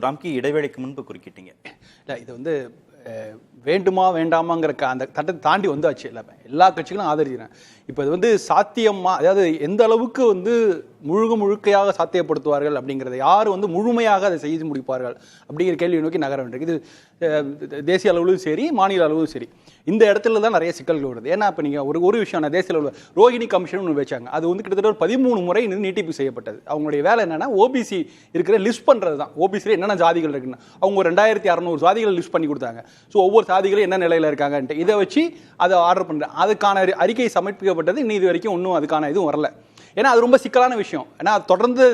ராம்கி இடைவேளைக்கு முன்பு குறுக்கிட்டீங்க. இல்லை, இது வந்து வேண்டுமா வேண்டாமாங்கிற அந்த கட்டத்தை தாண்டி வந்தாச்சு. இல்லை, எல்லா கட்சிகளும் ஆதரிக்கிறேன். இப்போ இது வந்து சாத்தியமா, அதாவது எந்த அளவுக்கு வந்து முழுக்கையாக சாத்தியப்படுத்துவார்கள் அப்படிங்கிறத, யார் வந்து முழுமையாக அதை செய்து முடிப்பார்கள் அப்படிங்கிற கேள்வி நோக்கி நகர வேண்டும். இது தேசிய அளவிலும் சரி, மாநில அளவிலும் சரி, இந்த இடத்துல தான் நிறைய சிக்கல்கள் வருது. ஏன்னா இப்போ நீங்கள் ஒரு விஷயம், நான் தேசிய அளவில் ரோஹிணி கமிஷன் ஒன்று வச்சாங்க. அது வந்து கிட்டத்தட்ட ஒரு 13 முறை நீட்டிப்பு செய்யப்பட்டது. அவங்களுடைய வேலை என்னன்னா, ஓபிசி இருக்கிற லிஸ்ட் பண்ணுறது தான். ஓபிசியில் என்னென்ன ஜாதிகள் இருக்குன்னு அவங்க 2600 ஜாதிகள் லிஸ்ட் பண்ணி கொடுத்தாங்க. ஸோ ஒவ்வொரு ஜாதிகளும் என்ன நிலையில் இருக்காங்கன்ட்டு இதை வச்சு அதை ஆர்டர் பண்ணுறேன். அதுக்கான அறிக்கை சமர்ப்பிக்கப்பட்டது. இன்னும் இது வரைக்கும் ஒன்றும் அதுக்கான இதுவும் வரல. ஏன்னா அது ரொம்ப சிக்கலான விஷயம். ஏன்னா தொடர்ந்து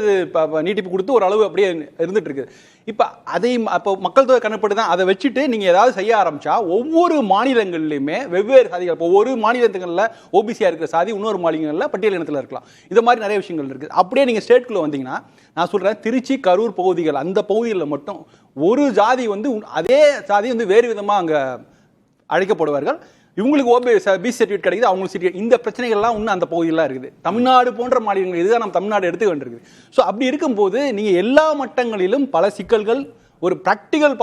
நீட்டிப்பு கொடுத்து ஒரு அளவு அப்படியே இருந்துட்டு இருக்கு. இப்போ அதையும் அப்போ மக்கள் தொகை கணப்பெடு தான், அதை வச்சுட்டு நீங்கள் ஏதாவது செய்ய ஆரம்பிச்சா ஒவ்வொரு மாநிலங்கள்லையுமே வெவ்வேறு சாதிகள், இப்போ ஒரு மாநிலங்களில் ஓபிசியாக இருக்கிற சாதி இன்னொரு மாநிலங்களில் பட்டியல் இனத்தில் இருக்கலாம். இந்த மாதிரி நிறைய விஷயங்கள் இருக்குது. அப்படியே நீங்கள் ஸ்டேட்குள்ளே வந்தீங்கன்னா, நான் சொல்கிறேன், திருச்சி கரூர் பகுதிகள், அந்த பகுதிகளில் மட்டும் ஒரு ஜாதி வந்து அதே சாதி வந்து வேறு விதமாக அங்கே அழைக்கப்படுவார்கள். இவங்களுக்கு பிசி சர்டிஃபிகேட் கிடைக்குது, அவங்களுக்கு சர்டிஃபிகேட். இந்த பிரச்சனைகள்லாம் இன்னும் அந்த பகுதியெல்லாம் இருக்குது. தமிழ்நாடு போன்ற மாநிலங்கள் இதுதான் நம்ம தமிழ்நாடு எடுத்துக்க வேண்டியிருக்குது. ஸோ அப்படி இருக்கும்போது நீங்கள் எல்லா மட்டங்களிலும் பல சிக்கல்கள், ஒரு ப்ராக்டிக்கல்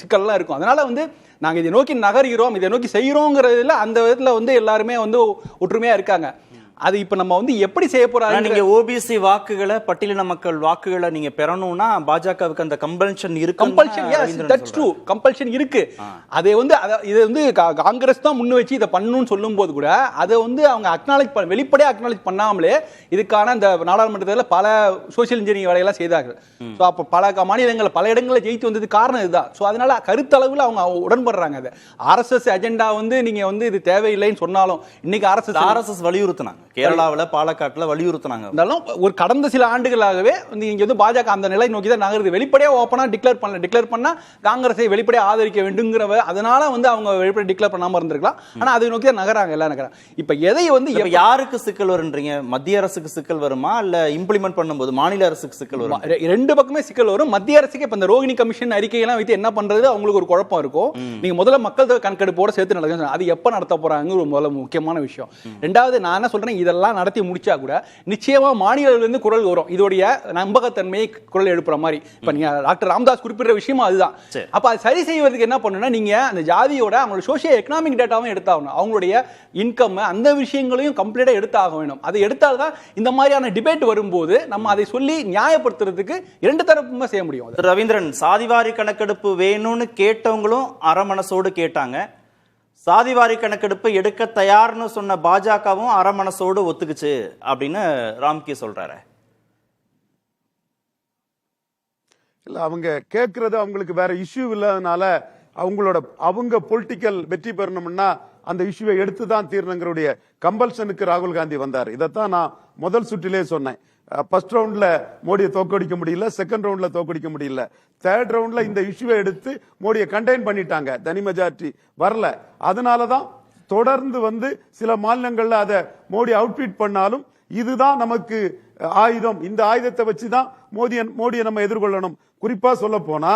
சிக்கல்லாம் இருக்கும். அதனால வந்து நாங்கள் இதை நோக்கி நகர்கிறோம், இதை நோக்கி செய்கிறோங்கிறதுல அந்த விதத்தில் வந்து எல்லாருமே வந்து ஒற்றுமையாக இருக்காங்க. அது இப்ப நம்ம வந்து எப்படி செய்ய போறாங்க? நீங்க ஓபிசி வாக்குகளை, பட்டியலின மக்கள் வாக்குகளை நீங்க பெறணும்னா பாஜகவுக்கு அந்த கம்பல்ஷன் இருக்கு. கம்பல்ஷன் இருக்கு. அதை வந்து இது வந்து காங்கிரஸ் தான் முன் வச்சு இதை பண்ணணும்னு சொல்லும் போது கூட அதை வந்து அவங்க அக்னாலேஜ் வெளிப்படையாக அக்னாலேஜ் பண்ணாமலே இதுக்கான இந்த நாடாளுமன்றத்தில் பல சோசியல் இன்ஜினியரிங் வேலையெல்லாம் செய்தார்கள். ஸோ அப்போ பல மாநிலங்கள் பல இடங்களில் ஜெயித்து வந்தது காரணம் இதுதான். ஸோ அதனால கருத்தளவில் அவங்க உடன்படுறாங்க. அது ஆர்எஸ்எஸ் அஜெண்டா வந்து நீங்க வந்து இது தேவையில்லைன்னு சொன்னாலும் இன்னைக்கு ஆர்எஸ்எஸ் வலியுறுத்தினாங்க. கேரளாவில் பாலக்காட்டில் வலியுறுத்தினாங்க. ஒரு கடந்த சில ஆண்டுகளாகவே இங்க வந்து பாஜக அந்த நிலை நோக்கி தான் நகருது. வெளிப்படையா ஓப்பனா டிக்ளேர் பண்ணா காங்கிரஸை வெளிப்படையா ஆதரிக்க வேண்டுங்கிற, அதனால வந்து அவங்க வெளிப்படையா டிக்ளேர் பண்ணாம இருந்திருக்கலாம். ஆனா அதை நோக்கி தான் நகராங்க, எல்லாம் நகராங்க. இப்ப எதை வந்து யாருக்கு சிக்கல் வரும்ன்றீங்க? மத்திய அரசுக்கு சிக்கல் வருமா, இல்ல இம்ப்ளிமெண்ட் பண்ணும்போது மாநில அரசுக்கு சிக்கல் வரும்? ரெண்டு பக்கமே சிக்கல் வரும். மத்திய அரசுக்கு இப்ப இந்த ரோஹிணி கமிஷன் அறிக்கையெல்லாம் வைத்து என்ன பண்றது, அவங்களுக்கு ஒரு குழப்பம் இருக்கும். நீங்க முதல்ல மக்கள் தொகை கணக்கெடுப்போட சேர்த்து நடக்கும். அது எப்ப நடத்த போறாங்க ஒரு முதல்ல முக்கியமான விஷயம். ரெண்டாவது, நான் என்ன சொல்றேன், இதெல்லாம் நடத்தி முடிச்சா கூட நிச்சயமா மாநிலத்திலிருந்து குரல் வரும். இதோடைய நம்பகத்தன்மையை குரல் எழுப்புற மாதிரி. இப்ப நீங்க டாக்டர் ராமதாஸ் குறிப்பிட்ட விஷயம் அதுதான். அப்ப அது சரி செய்வதற்கு என்ன பண்ணணும்னா, நீங்க அந்த ஜாதியோட அவங்களோட சோசியோ எக்கனாமிக் டேட்டாவும் எடுத்தாகணும். அவங்களுடைய இன்கம், அந்த விஷயங்களையும் கம்ப்ளீட்டா எடுத்தாக வேணும். அதை எடுத்தால்தான் இந்த மாதிரியான டிபேட் வரும்போது நம்ம அதை சொல்லி நியாயப்படுத்துறதுக்கு இரண்டு தரப்புமே செய்ய முடியும். ரவீந்திரன், சாதிவாரி கணக்கெடுப்பு வேணும்னு கேட்டவங்களும் அரை மனசோடு கேட்டாங்க. சாதிவாரி கணக்கெடுப்பு எடுக்க தயார்னு சொன்ன பாஜகவும் அரை மனசோடு ஒத்துக்குச்சு அப்படின்னு ராம்கி சொல்றாரு. இல்ல, அவங்க கேட்கறது அவங்களுக்கு வேற இஷ்யூ இல்லாதனால அவங்க பொலிட்டிக்கல் வெற்றி பெறணும்னா அந்த இஷ்யூவை எடுத்துதான் தீரணுங்கிறடைய கம்பல்ஷனுக்கு ராகுல் காந்தி வந்தார். இதைத்தான் நான் முதல் சுற்றிலே சொன்னேன். ஃபர்ஸ்ட் ரவுண்ட்ல மோடியை தோக்கடிக்க முடியல, செகண்ட் ரவுண்ட்ல தோக்கடிக்க முடியல, தேர்ட் ரவுண்ட்ல இந்த இஷ்யூவை எடுத்து மோடியை கண்டெயின் பண்ணிட்டாங்க. தனி மெஜாரிட்டி வரல. அதனாலதான் தொடர்ந்து வந்து சில மாநிலங்கள்ல அதை மோடி அவுட்பீட் பண்ணாலும் இதுதான் நமக்கு ஆயுதம், இந்த ஆயுதத்தை வச்சுதான் மோடியை நம்ம எதிர்கொள்ளணும். குறிப்பா சொல்ல போனா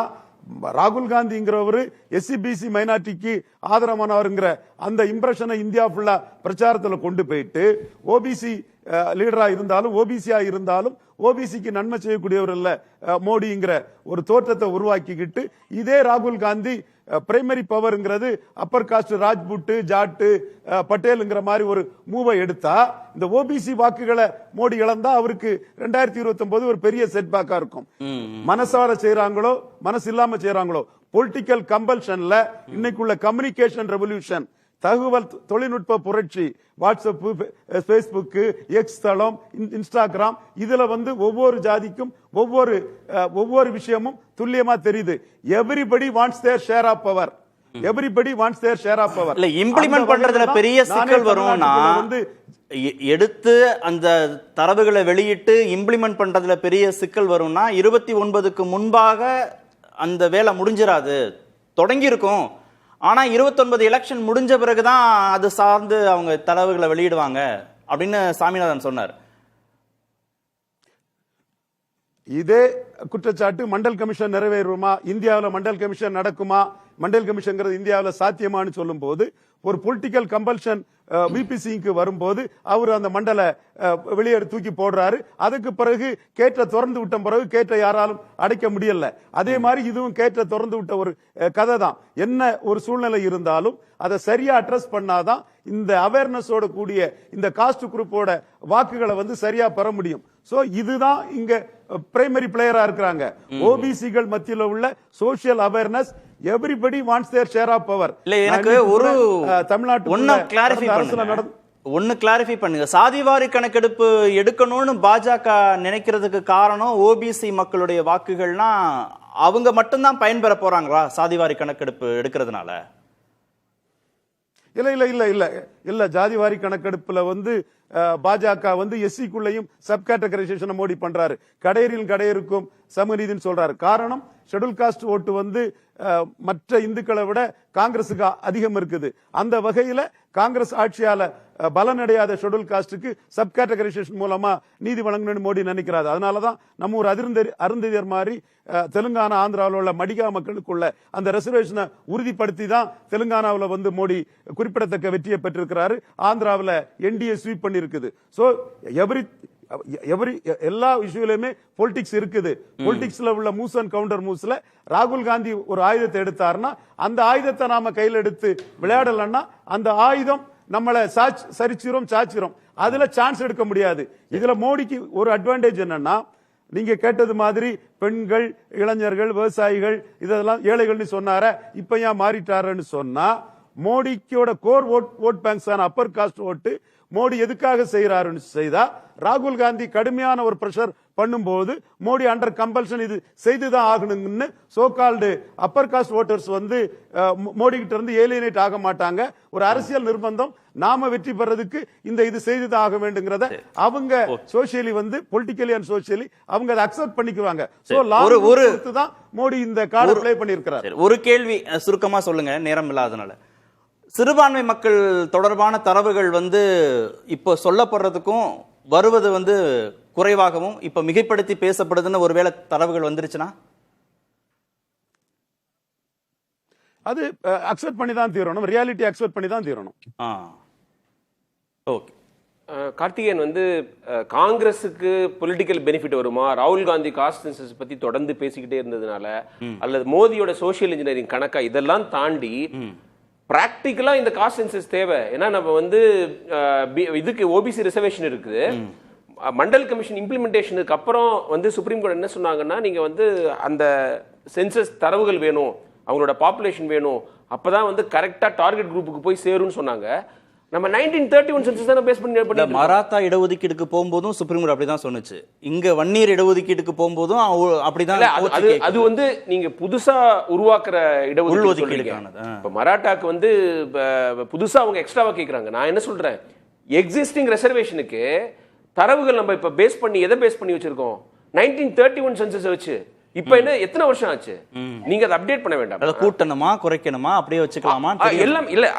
ராகுல் காந்திங்கிறவரு எஸ்சிபிசி மைனாரிட்டிக்கு ஆதரவானவருங்கிற அந்த இம்ப்ரெஷனை இந்தியா ஃபுல்லா பிரச்சாரத்துல கொண்டு போயிட்டு ஓபிசி லீடரா இருந்தாலும் ஓபிசியா இருந்தாலும் ஓபிசிக்கு நன்மை செய்யக்கூடியவர் இல்ல மோடிங்கிற ஒரு தோற்றத்தை உருவாக்கிக்கிட்டு இதே ராகுல் காந்தி பிரைமரி பவர்ங்கிறது அப்பர் காஸ்ட் ராஜ்புட் ஜாட்டு பட்டேலுங்கிற மாதிரி ஒரு மூவை எடுத்தா இந்த ஓபிசி வாக்குகளை மோடி இழந்தா அவருக்கு 2029 ஒரு பெரிய செட்பேக்கா இருக்கும். மனசார செய்யறாங்களோ மனசு இல்லாம செய்யறாங்களோ, பொலிட்டிக்கல் கம்பல்ஷன்ல இன்னைக்குள்ள கம்யூனிகேஷன் ரெவல்யூஷன், தகவல் தொழில்நுட்ப புரட்சி, வாட்ஸ்அப், பேஸ்புக், எக்ஸ் தளம், இன்ஸ்டாகிராம், இதுல வந்து ஒவ்வொரு ஜாதிக்கும் ஒவ்வொரு விஷயமும் துல்லியமா தெரியுது. Everybody wants their share of power. Everybody wants their share of power. இல்ல, இம்ப்ளிமெண்ட் பண்றதுல பெரிய சிக்கல் வரும்னா வந்து எடுத்து அந்த தரவுகளை வெளியிட்டு இம்ப்ளிமெண்ட் பண்றதுல பெரிய சிக்கல் வரும்னா 29க்கு முன்பாக அந்த வேலை முடிஞ்சிராது. தொடங்கி இருக்கும். ஆனா 29 எலெக்ஷன் முடிஞ்ச பிறகுதான் அது சார்ந்து அவங்க தரவுகளை வெளியிடுவாங்க அப்படின்னு சாமிநாதன் சொன்னார். இதே குற்றச்சாட்டு மண்டல் கமிஷன் நிறைவேறுமா, இந்தியாவில் மண்டல் கமிஷன் நடக்குமா, மண்டல் கமிஷன் இந்தியாவில் சாத்தியமானு சொல்லும் போது ஒரு பொலிட்டிக்கல் கம்பல்ஷன் விபிசிக்கு வரும்போது அவர் அந்த மண்டல வெளியே தூக்கி போடுறாரு. அதுக்கு பிறகு கேட்ட திறந்து விட்ட பிறகு கேட்ட யாராலும் அடைக்க முடியல. அதே மாதிரி இதுவும் கேட்ட திறந்து விட்ட ஒரு கதை தான். என்ன ஒரு சூழ்நிலை இருந்தாலும் அதை சரியா அட்ரஸ் பண்ணாதான் இந்த அவேர்னஸோட கூடிய இந்த காஸ்ட் குரூப்போட வாக்குகளை வந்து சரியா பெற முடியும். சோ இதுதான் இங்க பிரைமரி பிளேயரா இருக்கிறாங்க. ஓபிசிகள் மத்தியில் உள்ள social awareness, everybody wants their share of power. இல்ல எனக்கு ஒரு தமிழ்நாட்டு ஒன்னு கிளாரிஃபை பண்ணுங்க. சாதிவாரி கணக்கெடுப்பு எடுக்கணும்னு பாஜக நினைக்கிறதுக்கு காரணம் ஓபிசி மக்களுடைய வாக்குகள்னா அவங்க மட்டும்தான் பயன்பெற போறாங்களா சாதிவாரி கணக்கெடுப்பு எடுக்கிறதுனால? இல்ல இல்ல இல்ல இல்ல இல்ல ஜாதிவாரி கணக்கெடுப்புல வந்து பாஜக வந்து எஸ்சிக்குள்ளையும் சப் கேட்டகரைசேஷன் மோடி பண்றாரு. கடையருக்கும் சமநீதின்னு சொல்றாரு. காரணம் ஷெட்யூல் காஸ்ட் ஓட்டு வந்து மற்ற இந்துக்களை விட காங்கிரசுக்கு அதிகம் இருக்குது. அந்த வகையில காங்கிரஸ் ஆட்சியால பலனடையாத ஷெட்யூல் காஸ்டுக்கு சப் கேட்டகரைசேஷன் மூலமா நீதி வழங்கணும்னு மோடி நினைக்கிறாரு. அதனாலதான் நம்ம ஒரு அருந்ததியர் மாதிரி தெலுங்கானா ஆந்திராவில் உள்ள மடிகா மக்களுக்குள்ள அந்த ரிசர்வேஷனை உறுதிப்படுத்தி தான் தெலுங்கானாவில் வந்து மோடி குறிப்பிடத்தக்க வெற்றியை பெற்றிருக்கிறாரு. ஆந்திராவில் என்டிஏ ஸ்வீப் பண்ணி இருக்குது. சோ எல்லா இஷ்யூலயுமே பொலிட்டிக்ஸ் இருக்குது. பொலிட்டிக்ஸ்ல உள்ள மூவ்ஸ் அண்ட் கவுண்டர் மூவ்ஸ்ல ராகுல் காந்தி ஒரு ஆயுதத்தை எடுத்தாருன்னா அந்த ஆயுதத்தை நாம கையில் எடுத்து விளையாடலன்னா அந்த ஆயுதம் நம்மளை சாச்சிரும். அதுல சான்ஸ் எடுக்க முடியாது. இதுல மோடிக்கு ஒரு அட்வான்டேஜ் என்னன்னா, நீங்க கேட்டது மாதிரி பெண்கள், இளைஞர்கள், விவசாயிகள் இதெல்லாம் ஏழைகள்னு சொன்னார, இப்ப ஏன் மாறிட்டாருன்னு சொன்னா, மோடிக்கோட கோர் ஓட் பேங்க்ஸ் ஆன அப்பர் காஸ்ட் ஓட்டு மோடி எதுக்காக செய்யறாருன்னு செய்தா, ராகுல் காந்தி கடுமையான ஒரு பிரஷர் பண்ணும்போது மோடி அண்டர் கம்பல்ஷன் இது செய்துதான் ஆகணும்னு சோகால்டு அப்பர் காஸ்ட் ஓட்டர்ஸ் வந்து மோடி கிட்ட இருந்து ஏலியனேட் ஆக மாட்டாங்க. ஒரு அரசியல் நிர்பந்தம், நாம வெற்றி பெறதுக்கு இது செய்துதான் ஆக வேண்டுங்கிறத அவங்க சோசியலி வந்து பொலிட்டிக்கலி அண்ட் சோசியலி அவங்க அதை அக்செப்ட் பண்ணிக்குவாங்க. சோ லாங் தான் மோடி இந்த கார்டு ப்ளே பண்ணியிருக்கிறார். ஒரு கேள்வி சுருக்கமா சொல்லுங்க, நேரம் இல்லாதனால. சிறுபான்மை மக்கள் தொடர்பான தரவுகள் வந்து இப்போ சொல்லப்படுறதுக்கும் வருவது வந்து குறைவாகவும் இப்ப மிகைப்படுத்தி பேசப்படுதுன்னு ஒருவேளை தரவுகள் வந்துருச்சுன்னா அது அக்செப்ட் பண்ணி தான் தீரணும். ரியாலிட்டி அக்செப்ட் பண்ணி தான் தீரணும். ஓகே. கார்த்திகேயன் வந்து காங்கிரஸுக்கு பொலிட்டிக்கல் பெனிஃபிட் வருமா, ராகுல் காந்தி காஸ்ட் சென்சஸ் பத்தி தொடர்ந்து பேசிக்கிட்டே இருந்ததுனால, அல்லது மோடியோட சோசியல் இன்ஜினியரிங் கணக்கா, இதெல்லாம் தாண்டி பிராக்டிக்கலா இந்த காஸ்ட் சென்சஸ் தேவை. ஏன்னா நம்ம வந்து இதுக்கு ஓபிசி ரிசர்வேஷன் இருக்குது. மண்டல் கமிஷன் இம்ப்ளிமெண்டேஷனுக்கு அப்புறம் வந்து சுப்ரீம் கோர்ட் என்ன சொன்னாங்கன்னா, நீங்க வந்து அந்த சென்சஸ் தரவுகள் வேணும், அவங்களோட பாப்புலேஷன் வேணும், அப்பதான் வந்து கரெக்டா டார்கெட் குரூப்புக்கு போய் சேரும்னு சொன்னாங்க. நம்ம 1931 சென்சஸ் தான பேஸ் பண்ணி மராத்தா இடஒதுக்கீடுக்கு போகும்போதும் சுப்ரீம் கோர்ட் அப்படிதான் சொன்னுச்சு. இங்க வன்னியர் இடஒதுக்கீடுக்கு போகும்போதும் அப்படிதான். அது வந்து நீங்க புதுசா உருவாக்குற இடஒதுக்கீடு. இப்ப மராட்டாக்கு வந்து புதுசா அவங்க எக்ஸ்ட்ராவா கேக்குறாங்க. நான் என்ன சொல்றேன், எக்ஸிஸ்டிங் ரிசர்வேஷனுக்கு தரவுகள் நம்ம இப்ப பேஸ் பண்ணி எதை பேஸ் பண்ணி வச்சிருக்கோம், 1931 சென்சஸ் வச்சு. இப்ப என்ன எத்தனை வருஷம் ஆச்சு? நீங்க அதை அப்டேட் பண்ண வேண்டாம். கூட்டணுமா குறைக்கணுமா அப்படியே வச்சுக்கலாமா எல்லாம் இல்ல.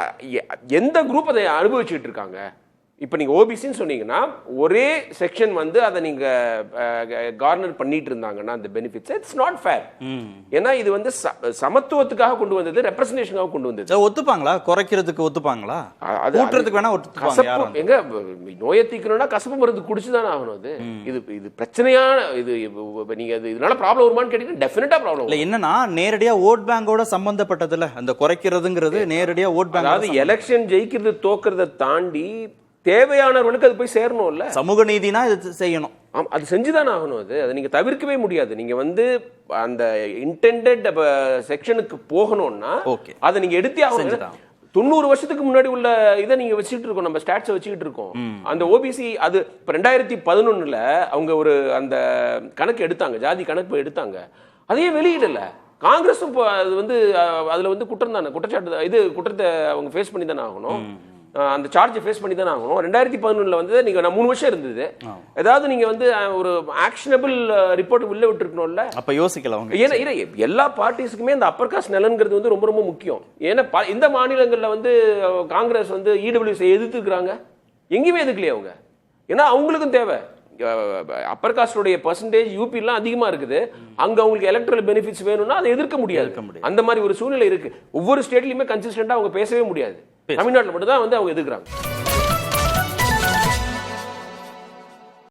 எந்த குரூப் அதை அனுபவிச்சுட்டு இருக்காங்க? இப்ப நீங்க ஓபிசின்னு சொன்னீங்கன்னா ஒரே செக்ஷன் வந்து அதை நீங்க கார்னர் பண்ணிட்டு இருந்தாங்கன்னா அந்த பெனிஃபிட்ஸ் இட்ஸ் நாட் ஃபேர். ஏன்னா இது வந்து சமத்துவத்துக்காக கொண்டு வந்தது, ரெப்ரசன்டேஷனுக்காக கொண்டு வந்தது. ஒத்துப்பாங்களா? குறைக்கிறதுக்கு ஒத்துப்பாங்களா? கூட்டுறதுக்கு வேணா ஒத்துப்பாங்க. எங்க நோயை தீக்கணும்னா கசப்பு மருந்து குடிச்சுதானே ஆகணும். அது இது பிரச்சனையான இது. நீங்க இதனால ப்ராப்ளம் வருமானு கேட்டீங்கன்னா டெஃபினட்டா ப்ராப்ளம் இல்ல. என்னன்னா நேரடியா ஓட் பேங்கோட சம்பந்தப்பட்டதுல அந்த குறைக்கிறதுங்கிறது நேரடியா ஓட் பேங்க். அதாவது எலெக்ஷன் ஜெயிக்கிறது தோக்குறதை தாண்டி தேவையானவர்களுக்கு அது போய் சேரணும். இல்ல சமூக நீதினா இது செய்யணும். அது செஞ்சுதானே ஆகணும். அதை நீங்க தவிர்க்கவே முடியாது. நீங்க வந்து அந்த இன்டெண்டட் செக்ஷனுக்கு போகணும்னா அதை நீங்க எடுத்தே ஆகணும். 90 வருஷத்துக்கு முன்னாடி உள்ள இதை நீங்க வச்சுட்டு இருக்கோம், நம்ம ஸ்டாட்ஸ் வச்சுக்கிட்டு இருக்கோம். அந்த ஓபிசி அது 2011 அவங்க ஒரு அந்த கணக்கு எடுத்தாங்க, ஜாதி கணக்கு எடுத்தாங்க, அதையே வெளியிடல. காங்கிரஸும் அது வந்து அதுல வந்து குற்றம் தானே, குற்றச்சாட்டு இது குற்றத்தை அவங்க ஃபேஸ் பண்ணி தானே ஆகணும். அந்த சார்ஜ் ஃபேஸ் பண்ணி தானே ஆகணும். 2011 வந்து நீங்க 3 வருஷம் இருந்தது, ஏதாவது நீங்க வந்து ஒரு ஆக்ஷனபிள் ரிப்போர்ட் உள்ள விட்டுருக்கணும்ல. அப்ப யோசிக்கலாம். ஏன்னா எல்லா பார்ட்டிஸ்க்குமே அந்த அப்பர் காஸ்ட் நலன்கிறது வந்து ரொம்ப ரொம்ப முக்கியம். ஏன்னா இந்த மாநிலங்கள்ல வந்து காங்கிரஸ் வந்து இடபிள்யூசி எதிர்த்துக்கிறாங்க, எங்கேயுமே எதுக்கலையே அவங்க. ஏன்னா அவங்களுக்கும் தேவை அப்பர் காஸ்டோடைய பெர்சன்டேஜ் யூபிலாம் அதிகமா இருக்குது, அங்க அவங்களுக்கு எலக்ட்ரல் பெனிஃபிட்ஸ் வேணும்னா அதை எதிர்க்க முடியாது. அந்த மாதிரி ஒரு சூழ்நிலை இருக்கு. ஒவ்வொரு ஸ்டேட்லயுமே கன்சிஸ்டன்டா அவங்க பேசவே முடியாது. தமிழ்நாட்டுல மட்டும் தான் வந்து அவங்க எதிர்க்கிறாங்க.